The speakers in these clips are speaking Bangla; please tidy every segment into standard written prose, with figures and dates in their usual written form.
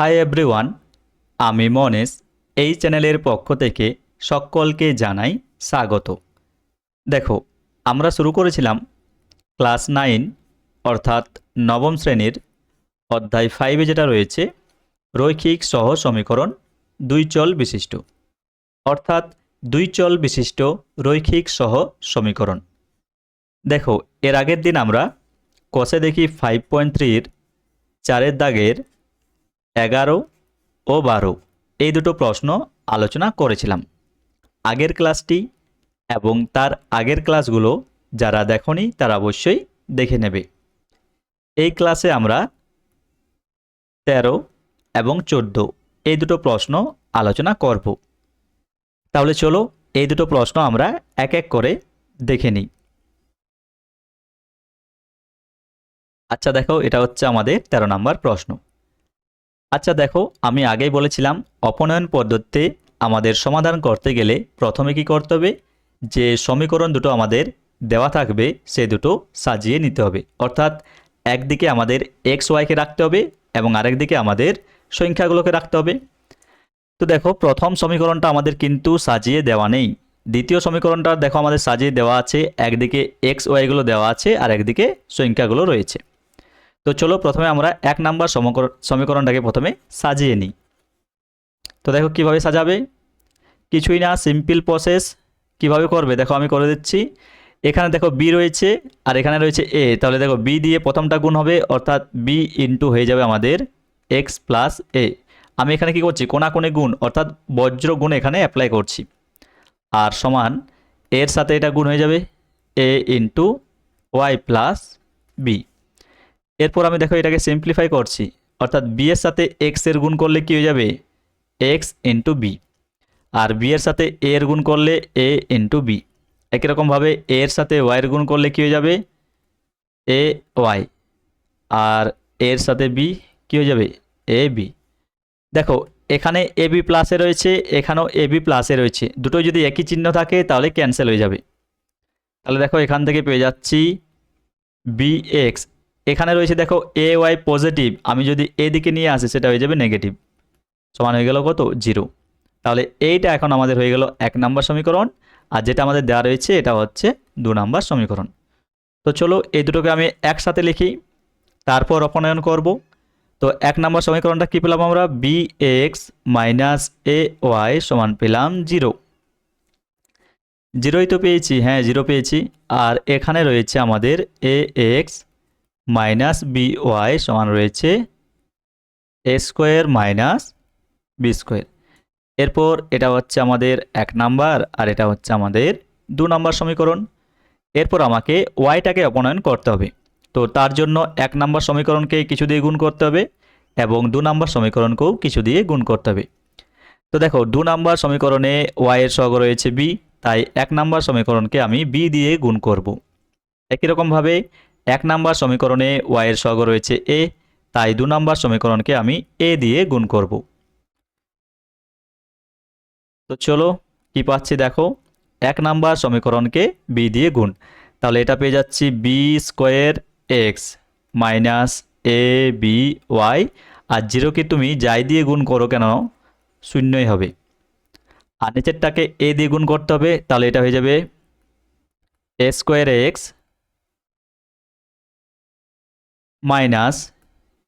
হাই এভরিওয়ান, আমি মনেশ। এই চ্যানেলের পক্ষ থেকে সকলকে জানাই স্বাগত। দেখো, আমরা শুরু করেছিলাম ক্লাস 9 অর্থাৎ নবম শ্রেণীর অধ্যায় 5-এ যেটা রয়েছে রৈখিক সহ সমীকরণ দুই চল বিশিষ্ট, অর্থাৎ দুই চল বিশিষ্ট রৈখিক সহ সমীকরণ। দেখো, এর আগের দিন আমরা কষে দেখি 5.3-এর 4-এর দাগের 11 ও 12 এই দুটো প্রশ্ন আলোচনা করেছিলাম। আগের ক্লাসটি এবং তার আগের ক্লাসগুলো যারা দেখনি তারা অবশ্যই দেখে নেবে। এই ক্লাসে আমরা 13 এবং 14 এই দুটো প্রশ্ন আলোচনা করব। তাহলে চলো এই দুটো প্রশ্ন আমরা এক এক করে দেখে নিই। আচ্ছা দেখো, এটা হচ্ছে আমাদের 13 নম্বর প্রশ্ন। আচ্ছা দেখো, আমি আগেই বলেছিলাম অপনয়ন পদ্ধতিতে আমাদের সমাধান করতে গেলে প্রথমে কি করতে হবে, যে সমীকরণ দুটো আমাদের দেওয়া থাকবে সে দুটো সাজিয়ে নিতে হবে। অর্থাৎ একদিকে আমাদের এক্স ওয়াইকে রাখতে হবে এবং আরেকদিকে আমাদের সংখ্যাগুলোকে রাখতে হবে। তো দেখো, প্রথম সমীকরণটা আমাদের কিন্তু সাজিয়ে দেওয়া নেই। দ্বিতীয় সমীকরণটা দেখো আমাদের সাজিয়ে দেওয়া আছে, একদিকে এক্স ওয়াইগুলো দেওয়া আছে আর একদিকে সংখ্যাগুলো রয়েছে। তো চলো প্রথমে আমরা 1 নাম্বার সমীকরণটাকে প্রথমে সাজিয়ে নিই। তো দেখো কিভাবে সাজাবে, কিছুই না, সিম্পল প্রসেস। কিভাবে করবে দেখো আমি করে দিচ্ছি। এখানে দেখো বি রয়েছে আর এখানে রয়েছে এ, তাহলে দেখো বি দিয়ে প্রথমটা গুণ হবে, অর্থাৎ বি ইন্টু হয়ে যাবে আমাদের এক্স প্লাস এ। আমি এখানে কি করছি, কোণাকুণি গুণ অর্থাৎ বজ্র গুণ এখানে অ্যাপ্লাই করছি। আর সমান এর সাথে এটা গুণ হয়ে যাবে a into Y plus B. এরপর আমি দেখো এটাকে সিম্পলিফাই করছি, অর্থাৎ বি এর সাথে এক্স এর গুণ করলে কি হয়ে যাবে এক্স ইন্টু বি, আর বি এর সাথে এ এর গুণ করলে এ ইন্টু বি। একই রকমভাবে এ এর সাথে ওয়াই এর গুণ করলে কি হয়ে যাবে এ ওয়াই, আর এর সাথে বি কি হয়ে যাবে এ বি। দেখো এখানে এ বি প্লাসে রয়েছে, এখানেও এ বি প্লাসে রয়েছে, দুটো যদি একই চিহ্ন থাকে তাহলে ক্যান্সেল হয়ে যাবে। তাহলে দেখো এখান থেকে পেয়ে যাচ্ছি বি এক্স, এখানে রয়েছে দেখো এ ওয়াই পজিটিভ, আমি যদি এদিকে নিয়ে আসি সেটা হয়ে যাবে নেগেটিভ, সমান হয়ে গেল কত 0। তাহলে এইটা এখন আমাদের হয়ে গেল 1 নাম্বার সমীকরণ, আর যেটা আমাদের দেওয়া রয়েছে এটা হচ্ছে 2 নাম্বার সমীকরণ। তো চলো এই দুটোকে আমি একসাথে লিখি, তারপর অপনয়ন করব। তো 1 নাম্বার সমীকরণটা কি পেলাম আমরা, B X minus A Y সমান পেলাম 0। 0ই তো পেয়েছি, হ্যাঁ 0 পেয়েছি। আর এখানে রয়েছে আমাদের এ এক্স মাইনাস বি ওয়াই সমান রয়েছে এ স্কোয়ার মাইনাস বি স্কোয়ার। এরপর এটা হচ্ছে আমাদের 1 নাম্বার আর এটা হচ্ছে আমাদের 2 নাম্বার সমীকরণ। এরপর আমাকে ওয়াইটাকে অপনয়ন করতে হবে। তো তার জন্য 1 নাম্বার সমীকরণকে কিছু দিয়ে গুণ করতে হবে এবং 2 নাম্বার সমীকরণকেও কিছু দিয়ে গুণ করতে হবে। তো দেখো 2 নাম্বার সমীকরণে ওয়াই এর সহগ রয়েছে বি, তাই 1 নাম্বার সমীকরণকে আমি বি দিয়ে গুণ করব। একই রকমভাবে 1 নাম্বার সমীকরণে ওয়াই এর সহগ রয়েছে এ, তাই 2 নাম্বার সমীকরণকে আমি এ দিয়ে গুণ করব। তো চলো কি পাচ্ছি দেখো, 1 নাম্বার সমীকরণকে বি দিয়ে গুণ, তাহলে এটা পেয়ে যাচ্ছি B square x minus A B Y, আর 0কে তুমি যাই দিয়ে গুণ করো কেন শূন্যই হবে। আর নিচেরটাকে এ দিয়ে গুণ করতে হবে, তাহলে এটা হয়ে যাবে a square x minus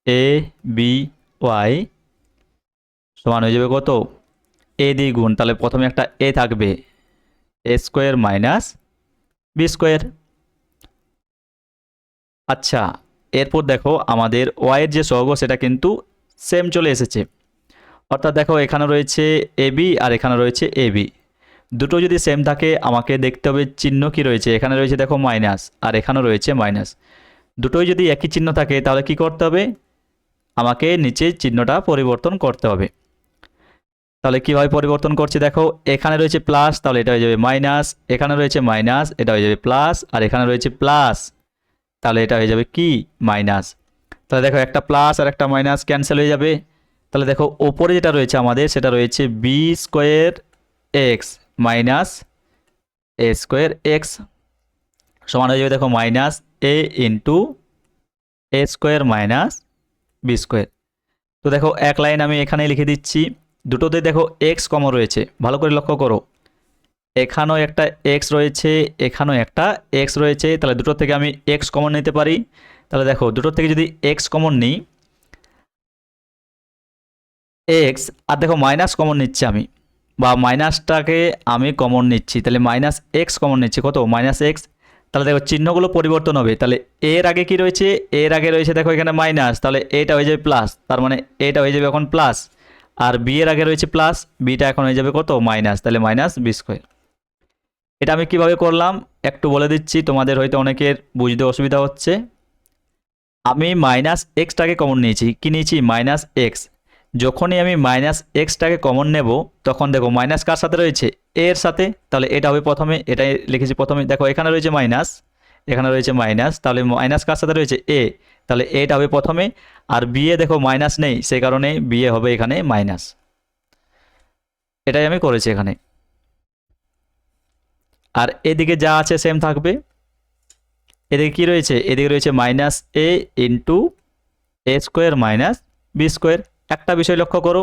A B Y সমান হয়ে যাবে কত এ দিয়ে গুণ, তাহলে প্রথমে একটা এ থাকবে এ স্কোয়ার মাইনাস বি স্কোয়ার। আচ্ছা এরপর দেখো আমাদের ওয়াইয়ের যে সহগ সেটা কিন্তু সেম চলে এসেছে, অর্থাৎ দেখো এখানে রয়েছে এ বি আর এখানে রয়েছে এ বি, দুটো যদি সেম থাকে আমাকে দেখতে হবে চিহ্ন কি রয়েছে, এখানে রয়েছে দেখো মাইনাস আর এখানেও রয়েছে মাইনাস, দুটোই যদি একই চিহ্ন থাকে তাহলে কি করতে হবে, আমাকে নিচে চিহ্নটা পরিবর্তন করতে হবে। তাহলে কীভাবে পরিবর্তন করছি দেখো, এখানে রয়েছে প্লাস তাহলে এটা হয়ে যাবে মাইনাস, এখানে রয়েছে মাইনাস এটা হয়ে যাবে প্লাস, আর এখানে রয়েছে প্লাস তাহলে এটা হয়ে যাবে কি মাইনাস। তাহলে দেখো একটা প্লাস আর একটা মাইনাস ক্যান্সেল হয়ে যাবে। তাহলে দেখো ওপরে যেটা রয়েছে আমাদের সেটা রয়েছে B square x minus A square X সমান হয়ে যাবে দেখো মাইনাস এ ইন্টু এ স্কোয়ার মাইনাস বি স্কোয়ার। তো দেখো এক লাইন আমি এখানে লিখে দিচ্ছি, দুটোতে দেখো এক্স কমন রয়েছে, ভালো করে লক্ষ্য করো, এখানেও একটা এক্স রয়েছে, এখানেও একটা এক্স রয়েছে, তাহলে দুটো থেকে আমি এক্স কমন নিতে পারি। তাহলে দেখো দুটো থেকে যদি এক্স কমন নিই, এক্স, আর দেখো মাইনাস কমন নিচ্ছি আমি, বা মাইনাসটাকে আমি কমন নিচ্ছি, তাহলে মাইনাস এক্স কমন নিচ্ছি, কত মাইনাস এক্স। তাহলে দেখো চিহ্নগুলো পরিবর্তন হবে, তাহলে এর আগে কি রয়েছে, এর আগে রয়েছে দেখো এখানে মাইনাস, তাহলে এটা হয়ে যাবে প্লাস, তার মানে এটা হয়ে যাবে এখন প্লাস, আর বি এর আগে রয়েছে প্লাস, বিটা এখন হয়ে যাবে কত মাইনাস, তাহলে মাইনাস বি স্কোয়ার। এটা আমি কিভাবে করলাম একটু বলে দিচ্ছি, তোমাদের হয়তো অনেকের বুঝতে অসুবিধা হচ্ছে। আমি মাইনাস এক্সটাকে কমন নিয়েছি, কি নিয়েছি মাইনাস এক্স। যখনই আমি মাইনাস এক্সটাকে কমন নেব তখন দেখো মাইনাস কার সাথে রয়েছে, এর সাথে, তাহলে এটা হবে প্রথমে, এটাই লিখেছি প্রথমে, দেখো এখানে রয়েছে মাইনাস, এখানে রয়েছে মাইনাস, তাহলে মাইনাস কার সাথে রয়েছে এ, তাহলে এটা হবে প্রথমে, আর বি এ দেখো মাইনাস নেই, সেই কারণে বি এ হবে এখানে মাইনাস। এটাই আমি করেছি এখানে, আর এদিকে যা আছে সেম থাকবে। এদিকে কি রয়েছে, এদিকে রয়েছে মাইনাস এ ইন্টু এ স্কোয়ার মাইনাস বি স্কোয়ার। একটা বিষয় লক্ষ্য করো,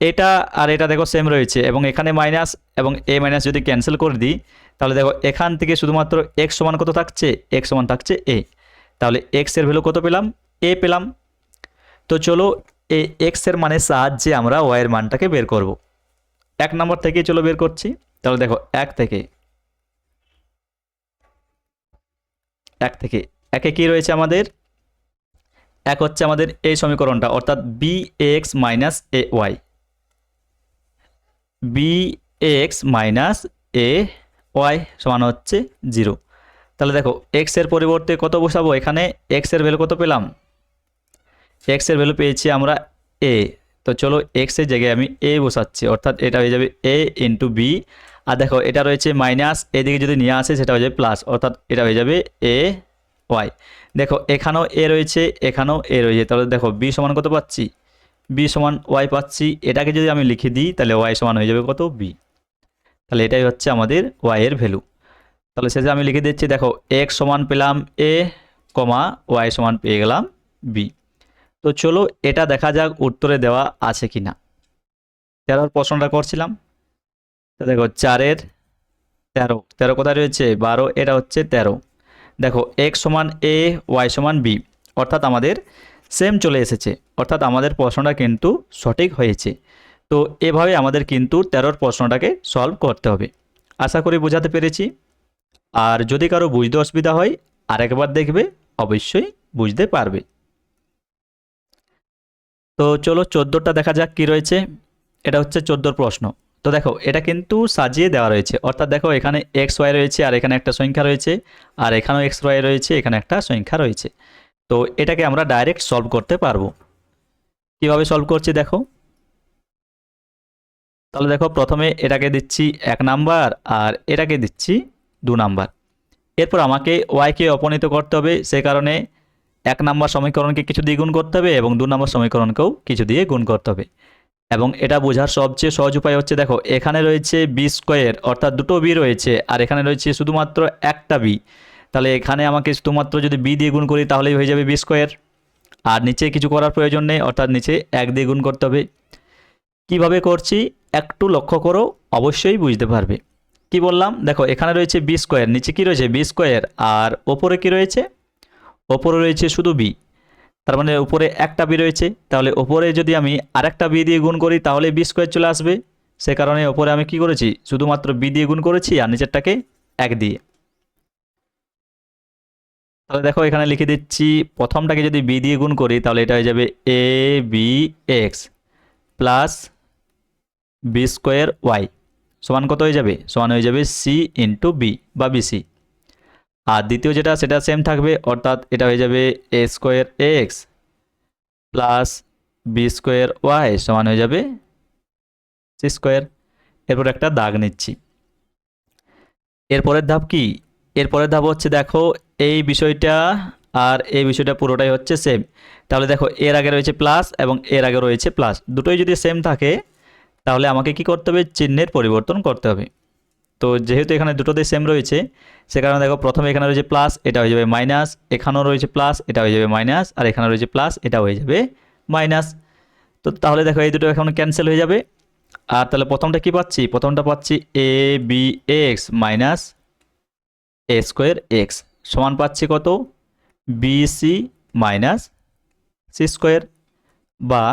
এটা আর এটা দেখো সেম রয়েছে, এবং এখানে মাইনাস এবং এ মাইনাস যদি ক্যান্সেল করে দিই, তাহলে দেখো এখান থেকে শুধুমাত্র এক্স সমান কত থাকছে, এক্স সমান থাকছে এ, তাহলে এক্স এর ভ্যালু কত পেলাম, এ পেলাম। তো চলো এই এক্স এর মানের সাহায্যে আমরা ওয়াই এর মানটাকে বের করব। এক নম্বর থেকে চলো বের করছি, তাহলে দেখো এক থেকে একে কি রয়েছে আমাদের, এক হচ্ছে আমাদের এই সমীকরণটা, অর্থাৎ B X minus A Y, B X minus A Y সমান হচ্ছে 0। তাহলে দেখো এক্স এর পরিবর্তে কত বসাবো, এখানে এক্স এর ভ্যালু কত পেলাম, এক্স এর ভ্যালু পেয়েছি আমরা এ। তো চলো এক্স এর জায়গায় আমি এ বসাচ্ছি, অর্থাৎ এটা হয়ে যাবে এ ইন্টু বি, আর দেখো এটা রয়েছে মাইনাস, এদিকে যদি নিয়ে আসে সেটা হয়ে যাবে প্লাস, অর্থাৎ এটা হয়ে যাবে এ ওয়াই। দেখো এখানেও এ রয়েছে, এখানেও এ রয়েছে, তাহলে দেখো বি সমান কত পাচ্ছি, বি সমান ওয়াই পাচ্ছি। এটাকে যদি আমি লিখে দিই তাহলে ওয়াই সমান হয়ে যাবে কত বি, তাহলে এটাই হচ্ছে আমাদের ওয়াই এর ভ্যালু। তাহলে শেষে আমি লিখে দিচ্ছি, দেখো এক্স সমান পেলাম এ কমা ওয়াই সমান পেয়ে গেলাম বি। তো চলো এটা দেখা যাক উত্তরে দেওয়া আছে কি না। 13 প্রশ্নটা করছিলাম, তো দেখো 4-এর 13, 13 কোথায় রয়েছে 12, এটা হচ্ছে 13। দেখো এক্স সমান এ ওয়াই সমান বি, অর্থাৎ আমাদের সেম চলে এসেছে, অর্থাৎ আমাদের প্রশ্নটা কিন্তু সঠিক হয়েছে। তো এভাবে আমাদের কিন্তু 13 প্রশ্নটাকে সলভ করতে হবে। আশা করি বোঝাতে পেরেছি, আর যদি কারো বুঝতে অসুবিধা হয় আরেকবার দেখবে, অবশ্যই বুঝতে পারবে। তো চলো 14টা দেখা যাক কি রয়েছে। এটা হচ্ছে 14 প্রশ্ন। তো দেখো এটা কিন্তু সাজিয়ে দেওয়া রয়েছে, অর্থাৎ দেখো এখানে এক্স ওয়াই রয়েছে, আর এখানে একটা সংখ্যা রয়েছে, আর এখানেও এক্স ওয়াই রয়েছে, এখানে একটা সংখ্যা রয়েছে। তো এটাকে আমরা ডাইরেক্ট সলভ করতে পারবো। কিভাবে সলভ করছি দেখো, তাহলে দেখো প্রথমে এটাকে দিচ্ছি 1 নাম্বার, আর এটাকে দিচ্ছি 2 নাম্বার। এরপর আমাকে ওয়াইকে অপনীত করতে হবে, সে কারণে 1 নাম্বার সমীকরণকে কিছু দিয়ে গুণ করতে হবে, এবং 2 নাম্বার সমীকরণকেও কিছু দিয়ে গুণ করতে হবে। এবং এটা বোঝার সবচেয়ে সহজ উপায় হচ্ছে, দেখো এখানে রয়েছে বি স্কোয়ার, অর্থাৎ দুটো বি রয়েছে, আর এখানে রয়েছে শুধুমাত্র একটা বি, তাহলে এখানে আমাকে শুধুমাত্র যদি বি দিয়ে গুণ করি তাহলেই হয়ে যাবে বি স্কোয়ার, আর নিচে কিছু করার প্রয়োজন নেই, অর্থাৎ নিচে 1 দিয়ে গুণ করতে হবে। কিভাবে করছি একটু লক্ষ্য করো, অবশ্যই বুঝতে পারবে। কি বললাম, দেখো এখানে রয়েছে বি স্কোয়ার, নিচে কি রয়েছে বি স্কোয়ার, আর ওপরে কি রয়েছে, ওপরে রয়েছে শুধু বি, তার মানে উপরে একটা বি রয়েছে, তাহলে উপরে যদি আমি আরেকটা বি দিয়ে গুণ করি তাহলে বি স্কোয়ার চলে আসবে, সে কারণে উপরে আমি কি করেছি শুধুমাত্র বি দিয়ে গুণ করেছি, আর নিচেরটাকে 1 দিয়ে। তাহলে দেখো এখানে লিখে দিচ্ছি, প্রথমটাকে যদি বি দিয়ে গুণ করি তাহলে এটা হয়ে যাবে a B x plus b square y সমান কত হয়ে যাবে, সমান হয়ে যাবে সি ইন্টু বি বা বিসি। আর দ্বিতীয় যেটা সেটা সেম থাকবে, অর্থাৎ এটা হয়ে যাবে a square x plus b square y সমান হয়ে যাবে সি স্কোয়ার। এরপর একটা দাগ নিচ্ছি। এরপরের ধাপ কি, এরপরের ধাপ হচ্ছে দেখো এই বিষয়টা আর এই বিষয়টা পুরোটাই হচ্ছে সেম, তাহলে দেখো এর আগে রয়েছে প্লাস এবং এর আগে রয়েছে প্লাস, দুটোই যদি সেম থাকে তাহলে আমাকে কি করতে হবে, চিহ্নের পরিবর্তন করতে হবে। তো যেহেতু এখানে দুটোতেই সেম রয়েছে, সে কারণে দেখো প্রথমে এখানে রয়েছে প্লাস, এটা হয়ে যাবে মাইনাস, এখানেও রয়েছে প্লাস, এটা হয়ে যাবে মাইনাস, আর এখানে রয়েছে প্লাস, এটা হয়ে যাবে মাইনাস। তো তাহলে দেখো এই দুটো এখন ক্যান্সেল হয়ে যাবে। আর তাহলে প্রথমটা কি পাচ্ছি, প্রথমটা পাচ্ছি A B X minus A square X সমান পাচ্ছি কত, B C minus C square. বা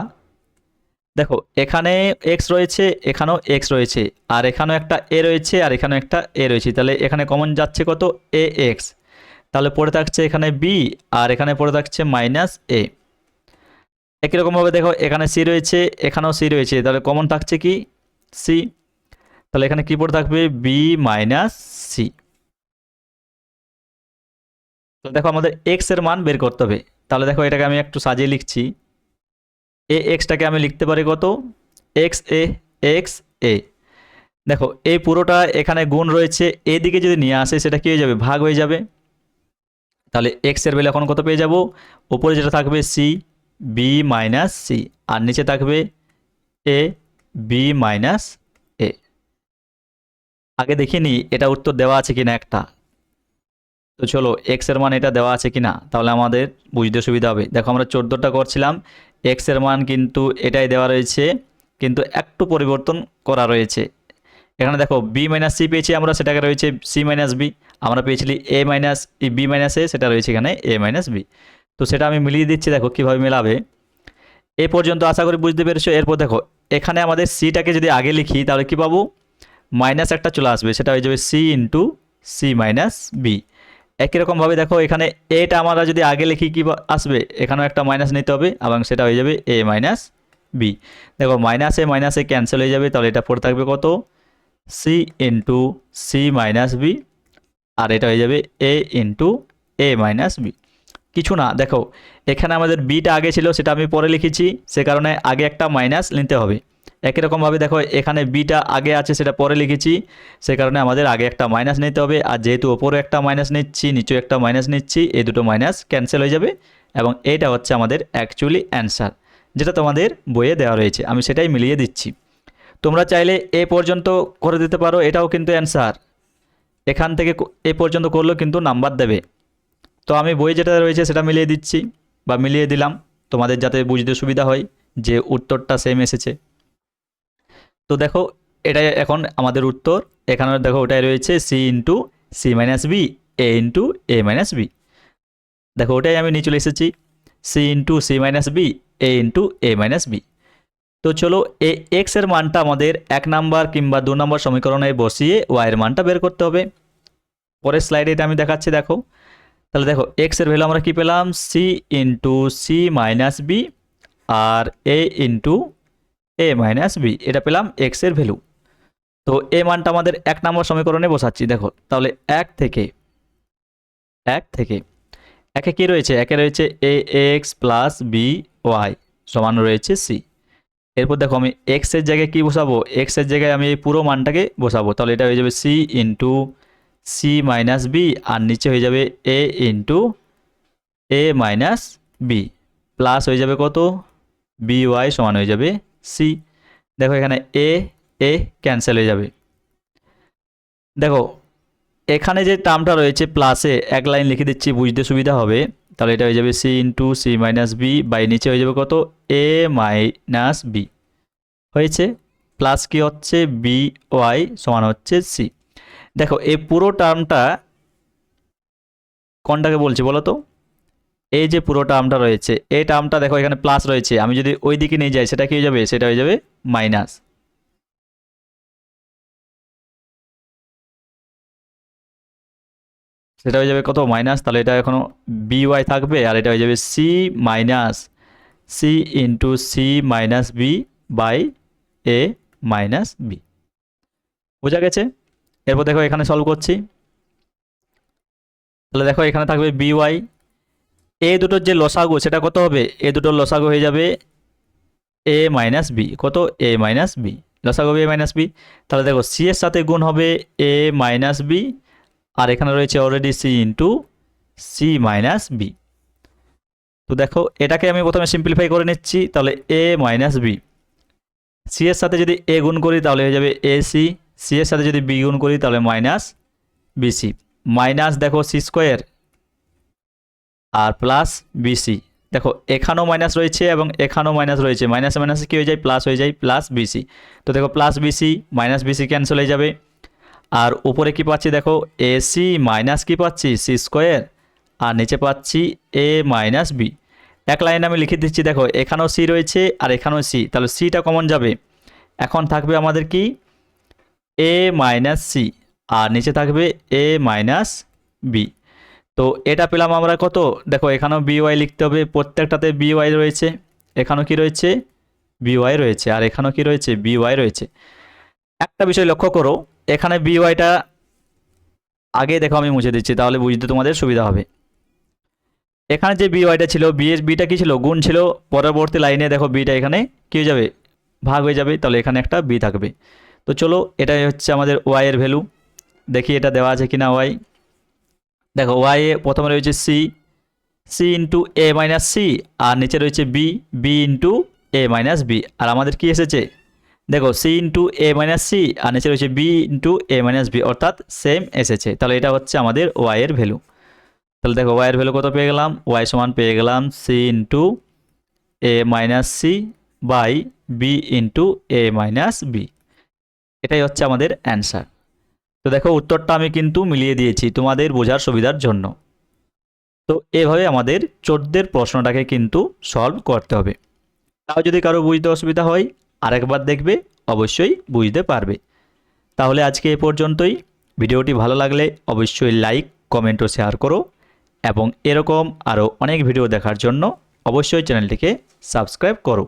দেখো এখানে এক্স রয়েছে, এখানেও এক্স রয়েছে, আর এখানেও একটা এ রয়েছে, আর এখানেও একটা এ রয়েছে, তাহলে এখানে কমন যাচ্ছে কত, এ এক্স। তাহলে পড়ে থাকছে এখানে বি, আর এখানে পড়ে থাকছে মাইনাস এ। একই রকমভাবে দেখো এখানে সি রয়েছে, এখানেও সি রয়েছে, তাহলে কমন থাকছে কি, সি। তাহলে এখানে কি পড়ে থাকবে, বি মাইনাস সি। তো দেখো আমাদের এক্স এর মান বের করতে হবে। তাহলে দেখো এটাকে আমি একটু সাজিয়ে লিখছি। এ এক্সটাকে আমি লিখতে পারি কত, এক্স এ, এক্স এ। দেখো এই পুরোটা এখানে গুণ রয়েছে, এদিকে যদি নিয়ে আসে সেটা কি হয়ে যাবে, ভাগ হয়ে যাবে। তাহলে এক্স এর ভ্যালু এখন কত পেয়ে যাব, উপরে যেটা থাকবে সি বি মাইনাস সি, আর নিচে থাকবে এ বি মাইনাস এ। আগে দেখিনি এটা উত্তর দেওয়া আছে কিনা একটা। তো চলো এক্স এর মান এটা দেওয়া আছে কিনা, তাহলে আমাদের বুঝতে সুবিধা হবে। দেখো আমরা 14টা করছিলাম, এক্স এর মান কিন্তু এটাই দেওয়া রয়েছে, কিন্তু একটু পরিবর্তন করা রয়েছে। এখানে দেখো বি মাইনাস সি পেয়েছি আমরা, সেটাকে রয়েছে সি মাইনাস বি। আমরা পেয়েছিলি A minus B minus A, সেটা রয়েছে এখানে এ মাইনাস বি। তো সেটা আমি মিলিয়ে দিচ্ছি, দেখো কীভাবে মেলাবে। এ পর্যন্ত আশা করি বুঝতে পেরেছো। এরপর দেখো এখানে আমাদের সিটাকে যদি আগে লিখি তাহলে কি পাবো, মাইনাস একটা চলে আসবে, সেটা হয়ে যাবে C into C minus B. একই রকমভাবে দেখো এখানে এটা আমরা যদি আগে লিখি কি আসবে, এখানেও একটা মাইনাস নিতে হবে, এবং সেটা হয়ে যাবে এ মাইনাস বি। দেখো মাইনাসে ক্যান্সেল হয়ে যাবে, তাহলে এটা পড়ে থাকবে কত, c into C minus b, আর এটা হয়ে যাবে a into A minus b. কিছু না, দেখো এখানে আমাদের বিটা আগে ছিল, সেটা আমি পরে লিখেছি, সে কারণে আগে একটা মাইনাস নিতে হবে। একই রকমভাবে দেখো এখানে বিটা আগে আছে, সেটা পরে লিখেছি, সে কারণে আমাদের আগে একটা মাইনাস নিতে হবে। আর যেহেতু ওপরে একটা মাইনাস নিচ্ছি, নিচেও একটা মাইনাস নিচ্ছি, এই দুটো মাইনাস ক্যান্সেল হয়ে যাবে, এবং এটা হচ্ছে আমাদের অ্যাকচুয়ালি অ্যান্সার, যেটা তোমাদের বইয়ে দেওয়া রয়েছে। আমি সেটাই মিলিয়ে দিচ্ছি। তোমরা চাইলে এ পর্যন্ত করে দিতে পারো, এটাও কিন্তু অ্যান্সার। এখান থেকে এ পর্যন্ত করলেও কিন্তু নাম্বার দেবে। তো আমি বই যেটা রয়েছে সেটা মিলিয়ে দিচ্ছি, বা মিলিয়ে দিলাম তোমাদের যাতে বুঝতে সুবিধা হয় যে উত্তরটা সেম এসেছে। তো দেখো এটাই এখন আমাদের উত্তর। এখানে দেখো ওটাই রয়েছে c into C minus b a into A minus b. দেখো ওটাই আমি নিয়ে চলে এসেছি, c into C minus b a into A minus B. তো চলো এ এক্স এর মানটা আমাদের 1 নাম্বার কিংবা 2 নম্বর সমীকরণে বসিয়ে ওয়াই এর মানটা বের করতে হবে। পরের স্লাইডে এটা আমি দেখাচ্ছি। দেখো তাহলে দেখো এক্স এর ভ্যালু আমরা কি পেলাম, c into C minus b আর a into A minus b, এটা পেলাম এক্স এর ভ্যালু। তো এ মানটা আমাদের 1 নম্বর সমীকরণে বসাচ্ছি। দেখো তাহলে 1 থেকে একে কি রয়েছে, একে রয়েছে এ এক্স প্লাস বি ওয়াই সমান রয়েছে সি। এরপর দেখো আমি এক্স এর জায়গায় কি বসাবো, এক্স এর জায়গায় আমি এই পুরো মানটাকে বসাবো, তাহলে এটা হয়ে যাবে C into C minus b, আর নিচে হয়ে যাবে a into A minus b, plus হয়ে যাবে কত, বি ওয়াই সমান হয়ে যাবে সি। দেখো এখানে এ এ ক্যান্সেল হয়ে যাবে। দেখো এখানে যে টার্মটা রয়েছে প্লাসে এক লাইন লিখে দিচ্ছি, বুঝতে সুবিধা হবে। তাহলে এটা হয়ে যাবে C into C minus B by নিচে হয়ে যাবে কত, এ মাইনাস বি হয়েছে, প্লাস কি হচ্ছে বি ওয়াই সমান হচ্ছে সি। দেখো এই পুরো টার্মটা কোনটাকে বলছি বলো তো, এই যে পুরো টার্মটা রয়েছে এই টার্মটা দেখো এখানে প্লাস রয়েছে, আমি যদি ওই দিকে নিয়ে যাই সেটা কি হয়ে যাবে, সেটা হয়ে যাবে মাইনাস। সেটা হয়ে যাবে কত, মাইনাস। তাহলে এটা এখনো বি ওয়াই থাকবে, আর এটা হয়ে যাবে C minus C into C minus B by A minus B. বোঝা গেছে? এরপর দেখো এখানে সলভ করছি। তাহলে দেখো এখানে থাকবে বি ওয়াই, এ দুটোর যে লসাগু সেটা কত হবে, এ দুটোর লসাগু হয়ে যাবে এ মাইনাস বি, কত এ মাইনাস বি, লসাগু হবে এ মাইনাস বি। তাহলে দেখো সি এর সাথে গুণ হবে এ মাইনাস বি, আর এখানে রয়েছে already C into C minus B. তো দেখো এটাকে আমি প্রথমে সিম্পলিফাই করে নিচ্ছি। তাহলে এ মাইনাস বি, সি এর সাথে যদি এ গুণ করি তাহলে হয়ে যাবে এ সি, সি এর সাথে যদি বি গুণ করি তাহলে মাইনাস বিসি, মাইনাস দেখো সি স্কোয়ার আর প্লাস বিসি, দেখো এখানেও মাইনাস রয়েছে এবং এখানেও মাইনাস রয়েছে, মাইনাসে মাইনাসে কী হয়ে যায়, প্লাস হয়ে যায়, প্লাস বিসি। তো দেখো plus BC minus BC cancel হয়ে যাবে। আর উপরে কি পাচ্ছি দেখো এসি মাইনাস কি পাচ্ছি সি স্কোয়ার, আর নিচে পাচ্ছি এ মাইনাস বি। এক লাইনে আমি লিখে দিচ্ছি, দেখো এখানেও সি রয়েছে আর এখানেও সি, তাহলে সিটা কমন যাবে। এখন থাকবে আমাদের কি এ মাইনাস সি, আর নিচে থাকবে এ মাইনাস বি। তো এটা পেলাম আমরা কত, দেখো এখানেও বিওয়াই লিখতে হবে, প্রত্যেকটাতে বিওয়াই রয়েছে, এখানেও কি রয়েছে বিওয়াই রয়েছে, আর এখানেও কি রয়েছে বিওয়াই রয়েছে। একটা বিষয় লক্ষ্য করো, এখানে বিওয়াইটা আগে দেখো আমি মুছে দিচ্ছি, তাহলে বুঝতে তোমাদের সুবিধা হবে। এখানে যে বিওয়াইটা ছিল, বিটা কি ছিল, গুণ ছিল, পরবর্তী লাইনে দেখো বিটা এখানে কী হয়ে যাবে, ভাগ হয়ে যাবে, তাহলে এখানে একটা বি থাকবে। তো চলো এটাই হচ্ছে আমাদের ওয়াই এর ভ্যালু, দেখি এটা দেওয়া আছে কিনা ওয়াই। দেখো ওয়াই এ প্রথমে রয়েছে সি, সি ইন্টু এ মাইনাস সি, আর নিচে রয়েছে বি, বি ইন্টু এ মাইনাস বি, আর আমাদের কি এসেছে দেখো সি ইন্টু এ মাইনাস সি, আর নিচে রয়েছে বি ইন্টু এ মাইনাস বি, অর্থাৎ সেম এসেছে। তাহলে এটা হচ্ছে আমাদের ওয়াই এর ভ্যালু। তাহলে দেখো ওয়াই এর ভ্যালু কত পেয়ে গেলাম, ওয়াই সমান পেয়ে গেলাম C into A minus C by B into A minus B. এটাই হচ্ছে আমাদের অ্যান্সার। তো দেখো উত্তরটা আমি কিন্তু মিলিয়ে দিয়েছি তোমাদের বোঝার সুবিধার জন্য। তো এভাবে আমাদের 14 প্রশ্নটাকে কিন্তু সলভ করতে হবে। তাও যদি কারো বুঝতে অসুবিধা হয় আরেকবার দেখবে, অবশ্যই বুঝতে পারবে। তাহলে আজকে এ পর্যন্তই। ভিডিওটি ভালো লাগলে অবশ্যই লাইক, কমেন্ট ও শেয়ার করো, এবং এরকম আরও অনেক ভিডিও দেখার জন্য অবশ্যই চ্যানেলটিকে সাবস্ক্রাইব করো।